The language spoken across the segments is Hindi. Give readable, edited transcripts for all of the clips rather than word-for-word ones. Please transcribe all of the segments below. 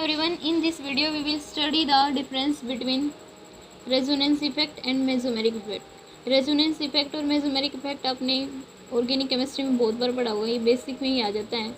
everyone, in this video we will study the difference between resonance effect and mesomeric effect. Resonance effect और मेसोमेरिक इफेक्ट आपने ऑर्गेनिक केमिस्ट्री में बहुत बार पढ़ा होगा, ये बेसिक में ही आ जाता है,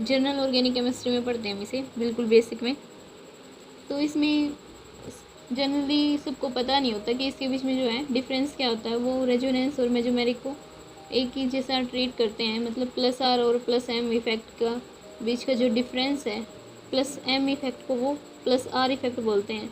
जनरल ऑर्गेनिक केमिस्ट्री में पढ़ते हैं हम इसे बिल्कुल बेसिक में। तो इसमें जनरली सबको पता नहीं होता कि इसके बीच में जो है डिफरेंस क्या होता है। वो रेजोनेंस और मेसोमेरिक को एक ही जैसा ट्रीट करते हैं, मतलब प्लस आर और प्लस एम इफेक्ट का बीच का जो डिफरेंस है, प्लस एम इफेक्ट को वो प्लस आर इफेक्ट बोलते हैं,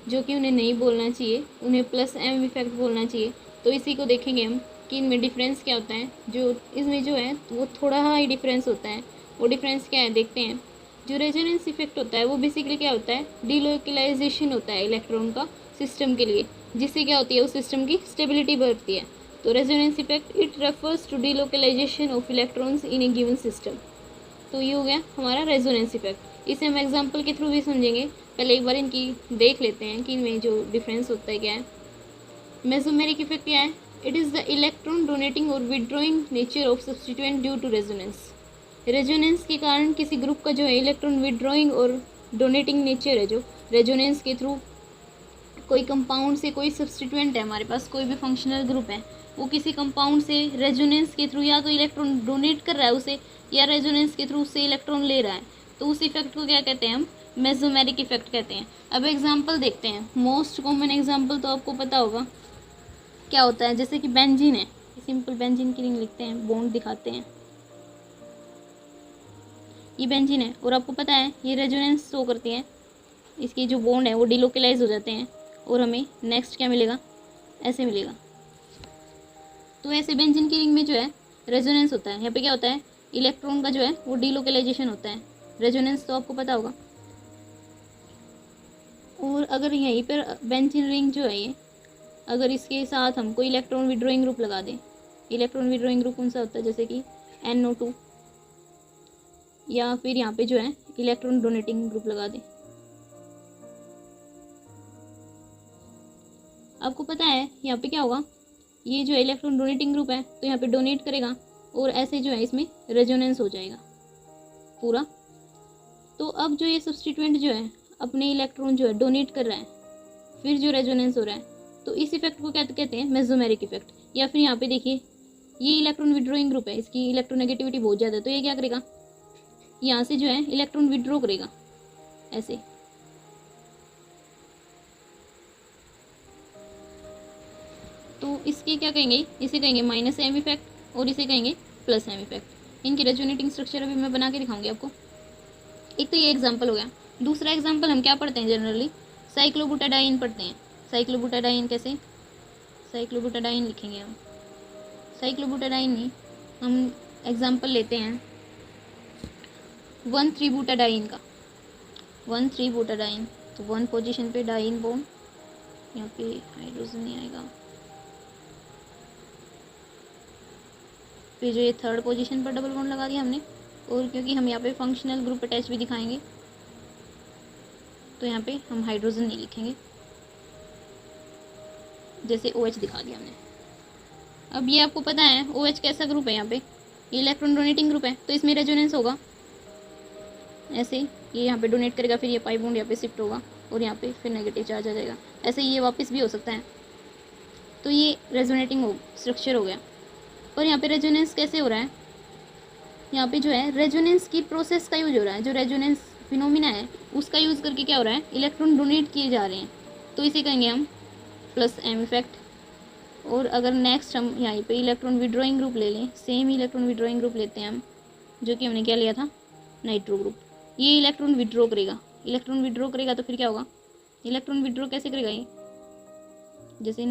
जो कि उन्हें नहीं बोलना चाहिए, उन्हें प्लस एम इफेक्ट बोलना चाहिए। तो इसी को देखेंगे हम कि इनमें डिफरेंस क्या होता है। जो इसमें जो है वो थोड़ा ही डिफरेंस होता है। वो डिफरेंस क्या है देखते हैं। जो रेजोनेंस इफेक्ट होता है वो बेसिकली क्या होता है, डीलोकलाइजेशन होता है इलेक्ट्रॉन का सिस्टम के लिए, जिससे क्या होती है उस सिस्टम की स्टेबिलिटी बढ़ती है। तो resonance effect it refers to delocalization of electrons in a given system. तो ये हो गया हमारा रेजोनेंस इफेक्ट। इसे हम एग्जांपल के थ्रू भी समझेंगे। पहले एक बार इनकी देख लेते हैं कि इनमें जो डिफरेंस होता है क्या है। मेसोमेरिक इफेक्ट क्या है, it is the electron donating और withdrawing nature of substituent due to resonance. Resonance के कारण किसी ग्रुप का जो है इलेक्ट्रॉन विड्रॉइंग और डोनेटिंग नेचर है, जो रेजोनेंस के थ्रू कोई कंपाउंड से कोई सब्सटीट्यूएंट है हमारे पास, कोई भी फंक्शनल ग्रुप है, वो किसी कंपाउंड से रेजोनेंस के थ्रू या तो इलेक्ट्रॉन डोनेट कर रहा है उसे, या रेजोनेंस के थ्रू उससे इलेक्ट्रॉन ले रहा है, तो उस इफेक्ट को क्या कहते हैं हम, मेसोमेरिक इफेक्ट कहते हैं। अब एग्जांपल देखते हैं। मोस्ट कॉमन एग्जांपल तो आपको पता होगा क्या होता है, जैसे कि बेंजीन है, सिंपल बेंजीन की रिंग लिखते हैं, बॉन्ड दिखाते हैं, ये बेंजीन है और आपको पता है ये रेजोनेंस शो करती है, इसकी जो बॉन्ड है वो डिलोकलाइज हो जाते हैं और हमें नेक्स्ट क्या मिलेगा, ऐसे मिलेगा। तो ऐसे बेंजीन की रिंग में जो है रेजोनेंस होता है। यहाँ पे क्या होता है, इलेक्ट्रॉन का जो है वो डिलोकलाइजेशन होता है। रेजोनेंस तो आपको पता होगा। और अगर यहीं पर बेंजीन रिंग जो है ये, अगर इसके साथ हम कोई इलेक्ट्रॉन विड्रॉइंग ग्रुप लगा दें, इलेक्ट्रॉन विड्रॉइंग ग्रुप कौन सा होता है, जैसे कि NO2, या फिर यहाँ पे जो है इलेक्ट्रॉन डोनेटिंग ग्रुप लगा दें। आपको पता है यहाँ पे क्या होगा, ये जो है इलेक्ट्रॉन डोनेटिंग ग्रुप है तो यहाँ पे डोनेट करेगा और ऐसे जो है इसमें रेजोनेंस हो जाएगा पूरा। तो अब जो ये सब्सटीट्यूएंट जो है अपने इलेक्ट्रॉन जो है डोनेट कर रहा है, फिर जो रेजोनेंस हो रहा है, तो इस इफेक्ट को क्या कहते हैं, मेसोमेरिक इफेक्ट। या फिर यहाँ पे देखिए ये इलेक्ट्रॉन विड्रॉइंग ग्रुप है, इसकी इलेक्ट्रोनेगेटिविटी बहुत ज़्यादा है, तो ये क्या करेगा, यहाँ से जो है इलेक्ट्रॉन विड्रॉ करेगा ऐसे। तो इसके क्या कहेंगे, इसे कहेंगे माइनस एम इफेक्ट और इसे कहेंगे प्लस एम इफेक्ट। इनकी रेजोनेटिंग स्ट्रक्चर अभी मैं बना के दिखाऊंगी आपको। एक तो ये एग्जांपल हो गया। दूसरा एग्जांपल हम क्या पढ़ते हैं, जनरली साइक्लोबुटाडाइन पढ़ते हैं। साइक्लोबुटाडाइन कैसे, साइक्लोबुटाडाइन लिखेंगे हम, साइक्लोबुटाडाइन नहीं, हम एग्जांपल लेते हैं 1,3-बूटाडाइन का। 1,3-बूटाडाइन, तो 1 पोजीशन पे डाइन बॉन्ड, यहाँ पे हाइड्रोजन नहीं आएगा, फिर जो ये 3rd पोजीशन पर डबल बॉन्ड लगा दिया हमने। और क्योंकि हम यहाँ पे फंक्शनल ग्रुप अटैच भी दिखाएंगे तो यहाँ पे हम हाइड्रोजन नहीं लिखेंगे, जैसे OH दिखा दिया हमने। अब ये आपको पता है OH कैसा ग्रुप है, यहाँ पे ये इलेक्ट्रॉन डोनेटिंग ग्रुप है, तो इसमें रेजोनेंस होगा ऐसे, ये यहाँ पे डोनेट करेगा, फिर ये पाई बॉन्ड यहाँ पे शिफ्ट होगा और यहाँ पे फिर नेगेटिव चार्ज आ जाएगा, ऐसे ये वापस भी हो सकता है। तो ये रेजोनेटिंग स्ट्रक्चर हो गया। और यहाँ पे रेजोनेंस कैसे हो रहा है, यहाँ पे जो है रेजोनेंस की प्रोसेस का यूज हो रहा है, जो रेजोनेंस फिनोमिना है उसका यूज़ करके क्या हो रहा है, इलेक्ट्रॉन डोनेट किए जा रहे हैं, तो इसे कहेंगे हम प्लस एम इफेक्ट। और अगर नेक्स्ट हम यहाँ पे इलेक्ट्रॉन विड्रॉइंग ग्रुप ले लें, सेम इलेक्ट्रॉन विड्रॉइंग ग्रुप लेते हैं हम, जो कि हमने क्या लिया था, नाइट्रो ग्रुप। ये इलेक्ट्रॉन विड्रॉ करेगा, इलेक्ट्रॉन विड्रॉ करेगा तो फिर क्या होगा, इलेक्ट्रॉन विड्रॉ कैसे करेगा ये, जैसे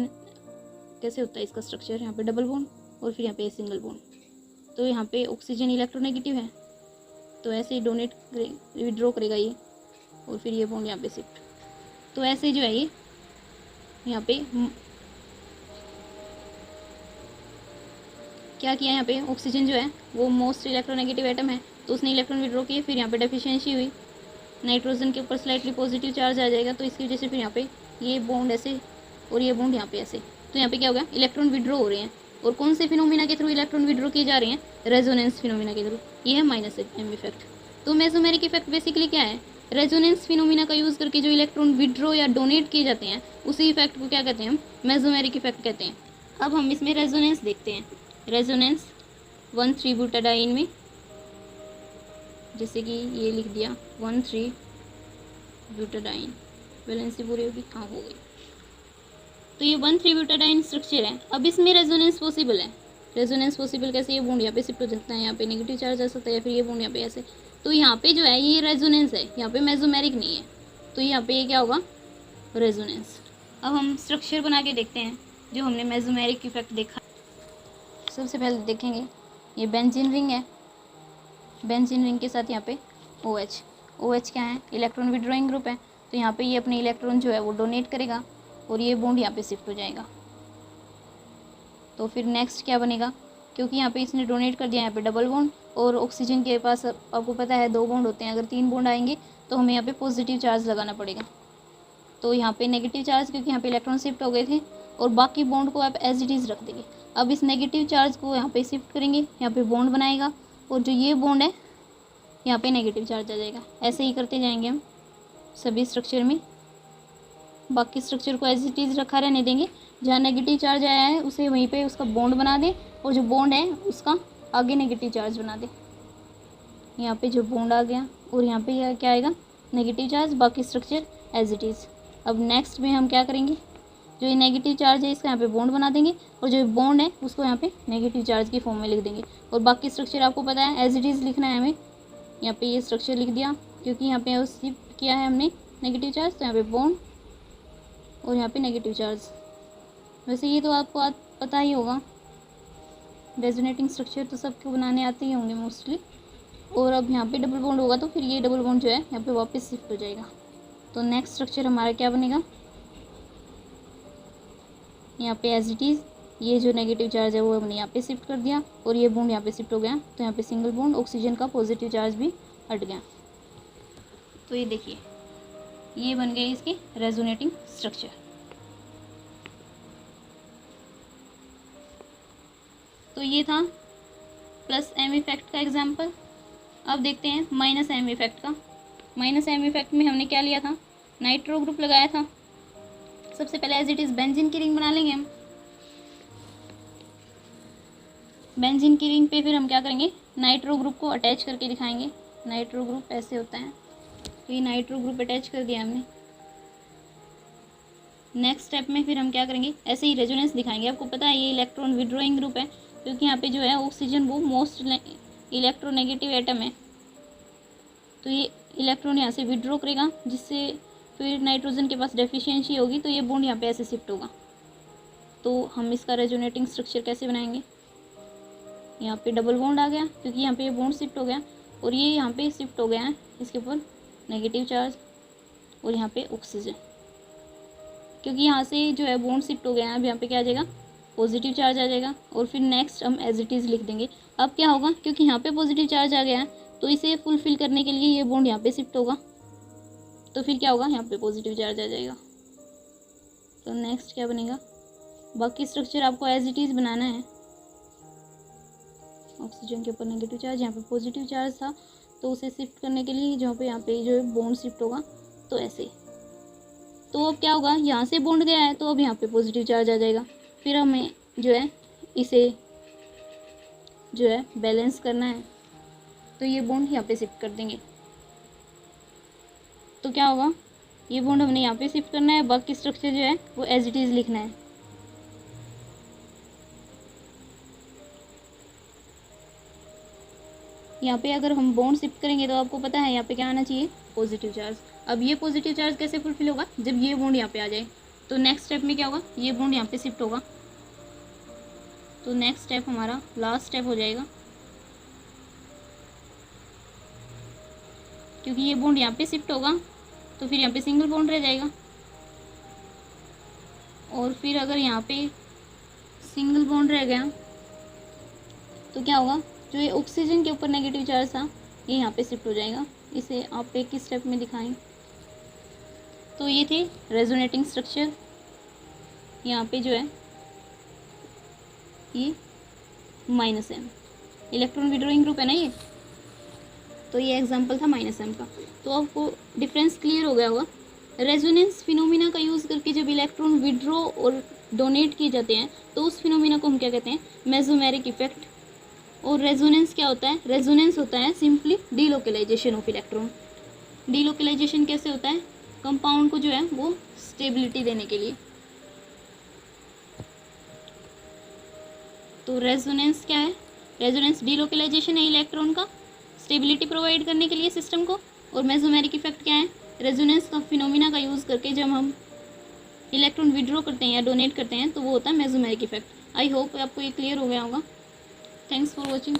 कैसे होता है इसका स्ट्रक्चर, यहाँ पे डबल बॉन्ड और फिर यहाँ पे सिंगल बॉन्ड। तो यहाँ पे ऑक्सीजन इलेक्ट्रोनेगेटिव है, तो ऐसे ही डोनेट विड्रॉ करेगा ये, और फिर ये बॉन्ड यहाँ पे शिफ्ट। तो ऐसे जो है ये यहाँ पे क्या किया, यहाँ पे ऑक्सीजन जो है वो मोस्ट इलेक्ट्रोनेगेटिव एटम है, तो उसने इलेक्ट्रॉन विड्रॉ किए, फिर यहाँ पे डेफिशिएंसी हुई, नाइट्रोजन के ऊपर स्लाइटली पॉजिटिव चार्ज आ जाएगा, तो इसकी वजह से फिर यहाँ पे ये बॉन्ड ऐसे और ये बॉन्ड यहाँ पे ऐसे, तो यहाँ पे क्या हो गया, इलेक्ट्रॉन विड्रॉ हो रहे हैं। और कौन से फिनोमिना के थ्रू इलेक्ट्रॉन विड्रॉ किए जा रहे हैं, रेजोनेंस फिनोमिना के थ्रू, ये है माइनस एम इफेक्ट। तो मेसोमेरिक इफेक्ट बेसिकली क्या है, रेजोनेंस फिनोमिना का यूज़ करके जो इलेक्ट्रॉन विड्रॉ या डोनेट किए जाते हैं उसी इफेक्ट को क्या कहते हैं, हम मेसोमेरिक इफेक्ट कहते हैं। अब हम इसमें रेजोनेंस देखते हैं। रेजोनेंस 1,3-ब्यूटाडाइन में, जैसे कि ये लिख दिया 1,3-ब्यूटाडाइन, वैलेंसी पूरी होगी, हाँ हो गई। तो ये 1,3-ब्यूटाडाइन स्ट्रक्चर है। अब इसमें रेजोनेंस पॉसिबल है। रेजोनेंस पॉसिबल कैसे, ये बॉन्ड यहाँ पे शिफ्ट हो सकता है, यहाँ पे नेगेटिव चार्ज आ सकता है, या फिर ये बॉन्ड यहाँ पे ऐसे। तो यहाँ पे जो है ये रेजोनेंस है, यहाँ पे मेसोमेरिक नहीं है, तो यहाँ पे ये क्या होगा, रेजोनेंस। अब हम स्ट्रक्चर बना के देखते हैं जो हमने मेसोमेरिक इफेक्ट देखा। सबसे पहले देखेंगे ये बेंजीन रिंग है, बेंजीन रिंग के साथ यहाँ पे OH। OH क्या है, इलेक्ट्रॉन विड्रॉइंग ग्रुप है, तो यहाँ पे ये अपने इलेक्ट्रॉन जो है वो डोनेट करेगा और ये बॉन्ड यहाँ पे शिफ्ट हो जाएगा। तो फिर नेक्स्ट क्या बनेगा, क्योंकि यहाँ पे इसने डोनेट कर दिया, यहाँ पे डबल बॉन्ड, और ऑक्सीजन के पास आपको पता है 2 बॉन्ड होते हैं। अगर 3 बॉन्ड आएंगे तो हमें यहाँ पे पॉजिटिव चार्ज लगाना पड़ेगा। तो यहाँ पे नेगेटिव चार्ज, क्योंकि यहाँ पे इलेक्ट्रॉन शिफ्ट हो गए थे, और बाकी बॉन्ड को आप एज इट इज़ रख देंगे। अब इस नेगेटिव चार्ज को यहाँ पे शिफ्ट करेंगे, यहाँ पे बॉन्ड बनाएगा, और जो ये बॉन्ड है यहाँ पे नेगेटिव चार्ज आ जाएगा। ऐसे ही करते जाएंगे हम सभी स्ट्रक्चर में। बाकी स्ट्रक्चर को एज इट इज़ रखा रहने देंगे, जहाँ नेगेटिव चार्ज आया है उसे वहीं पे उसका बॉन्ड बना दें, और जो बॉन्ड है उसका आगे नेगेटिव चार्ज बना दें। यहाँ पे जो बॉन्ड आ गया और यहाँ पे क्या आएगा, नेगेटिव चार्ज, बाकी स्ट्रक्चर एज इट इज़। अब नेक्स्ट में हम क्या करेंगे, जो ये नेगेटिव चार्ज है इसका यहाँ पे बॉन्ड बना देंगे, और जो बॉन्ड है उसको यहाँ पे नेगेटिव चार्ज की फॉर्म में लिख देंगे, और बाकी स्ट्रक्चर आपको पता है एज इट इज़ लिखना है हमें। यहाँ पे ये स्ट्रक्चर लिख दिया, क्योंकि यहाँ पे शिफ्ट किया है हमने नेगेटिव चार्ज, तो यहाँ पे बॉन्ड और यहाँ पे नेगेटिव चार्ज। वैसे ये तो आपको पता ही होगा, रेजोनेटिंग स्ट्रक्चर तो सबको बनाने आते ही होंगे मोस्टली। और अब यहाँ पे डबल बॉन्ड होगा तो फिर ये डबल बॉन्ड जो है यहाँ पे वापस शिफ्ट हो जाएगा। तो नेक्स्ट स्ट्रक्चर हमारा क्या बनेगा, यहाँ पे एज इट इज़ ये जो नेगेटिव चार्ज है वो हमने यहाँ पे शिफ्ट कर दिया, और ये बॉन्ड यहाँ पे शिफ्ट हो गया, तो यहाँ पे सिंगल बॉन्ड, ऑक्सीजन का पॉजिटिव चार्ज भी हट गया। तो ये देखिए ये बन गए इसके रेजोनेटिंग स्ट्रक्चर। तो ये था +M इफेक्ट का एग्जाम्पल। अब देखते हैं -M इफेक्ट का। -M इफेक्ट में हमने क्या लिया था, नाइट्रो ग्रुप लगाया था। सबसे पहले एज इट इज़ बेंजीन की रिंग बना लेंगे हम। बेंजीन की रिंग पे फिर हम क्या करेंगे, नाइट्रो ग्रुप को अटैच करके दिखाएंगे। नाइट्रो ग्रुप ऐसे होता है, तो ये नाइट्रो ग्रुप अटैच कर दिया हमने। नेक्स्ट स्टेप में फिर हम क्या करेंगे, ऐसे ही रेजोनेंस दिखाएंगे। आपको पता है ये इलेक्ट्रॉन विड्रॉइंग ग्रुप है, क्योंकि यहाँ पे जो है ऑक्सीजन वो मोस्ट इलेक्ट्रोनेगेटिव एटम है, तो ये इलेक्ट्रॉन यहाँ से विड्रॉ करेगा, जिससे फिर नाइट्रोजन के पास डेफिशिएंसी होगी, तो ये बॉन्ड यहाँ पे ऐसे शिफ्ट होगा। तो हम इसका रेजोनेटिंग स्ट्रक्चर कैसे बनाएंगे, यहाँ पे डबल बॉन्ड आ गया, क्योंकि यहाँ पे ये बॉन्ड शिफ्ट हो गया, और ये यहाँ पे शिफ्ट हो गया है इसके ऊपर नेगेटिव चार्ज, और यहाँ पे ऑक्सीजन, क्योंकि यहाँ से जो है बॉन्ड शिफ्ट हो गया है। अब यहाँ पे क्या आ जाएगा, पॉजिटिव चार्ज आ जाएगा, और फिर नेक्स्ट हम एज इट इज़ लिख देंगे। अब क्या होगा, क्योंकि यहाँ पे पॉजिटिव चार्ज आ गया है, तो इसे फुलफिल करने के लिए ये बॉन्ड यहाँ पे शिफ्ट होगा, तो फिर क्या होगा, यहाँ पे पॉजिटिव चार्ज आ जाएगा। तो नेक्स्ट क्या बनेगा, बाकी स्ट्रक्चर आपको एज इट इज़ बनाना है। ऑक्सीजन के ऊपर नेगेटिव चार्ज, यहाँ पे पॉजिटिव चार्ज था, तो उसे शिफ्ट करने के लिए जहाँ पे यहाँ पे जो है बॉन्ड शिफ्ट होगा, तो ऐसे। तो अब क्या होगा, यहाँ से बॉन्ड गया है, तो अब यहाँ पे पॉजिटिव चार्ज आ जाएगा। फिर हमें जो है इसे जो है बैलेंस करना है, तो ये बॉन्ड यहाँ पे शिफ्ट कर देंगे। तो क्या होगा, ये बॉन्ड हमने यहाँ पे शिफ्ट करना है, बाकी स्ट्रक्चर जो है वो एज इट इज़ लिखना है। यहाँ पे अगर हम बॉन्ड शिफ्ट करेंगे तो आपको पता है यहाँ पे क्या आना चाहिए, पॉजिटिव चार्ज। अब ये पॉजिटिव चार्ज कैसे फुलफिल होगा, जब ये बॉन्ड यहाँ पे आ जाए। तो नेक्स्ट स्टेप में क्या होगा, ये बॉन्ड यहाँ पे शिफ्ट होगा, तो नेक्स्ट स्टेप हमारा लास्ट स्टेप हो जाएगा, क्योंकि ये बॉन्ड यहाँ पे शिफ्ट होगा, तो फिर यहाँ पे सिंगल बॉन्ड रह जाएगा। और फिर अगर यहाँ पे सिंगल बॉन्ड रह गया तो क्या होगा, जो ये ऑक्सीजन के ऊपर नेगेटिव चार्ज था ये यहाँ पे शिफ्ट हो जाएगा। इसे आप एक ही स्टेप में दिखाएं। तो ये थे रेजोनेटिंग स्ट्रक्चर। यहाँ पे जो है ये -M इलेक्ट्रॉन विड्रॉइंग ग्रुप है ना ये, तो ये एग्जांपल था -m का। तो आपको डिफरेंस क्लियर हो गया होगा। रेजोनेंस फिनोमिना का यूज़ करके जब इलेक्ट्रॉन विड्रॉ और डोनेट किए जाते हैं तो उस फिनोमिना को हम क्या कहते हैं, मेसोमेरिक इफेक्ट। और रेजोनेंस क्या होता है, रेजोनेंस होता है simply delocalization of electron. Delocalization कैसे होता है, कंपाउंड को जो है वो स्टेबिलिटी देने के लिए। तो रेजोनेंस क्या है, रेजोनेंस डीलोकलाइजेशन है इलेक्ट्रॉन का स्टेबिलिटी प्रोवाइड करने के लिए सिस्टम को। और मेसोमेरिक इफेक्ट क्या है, रेजोनेंस का फिनोमिना का यूज़ करके जब हम इलेक्ट्रॉन विड्रॉ करते हैं या डोनेट करते हैं तो वो होता है मेसोमेरिक इफेक्ट। आई होप आपको ये क्लियर हो गया होगा। Thanks for watching.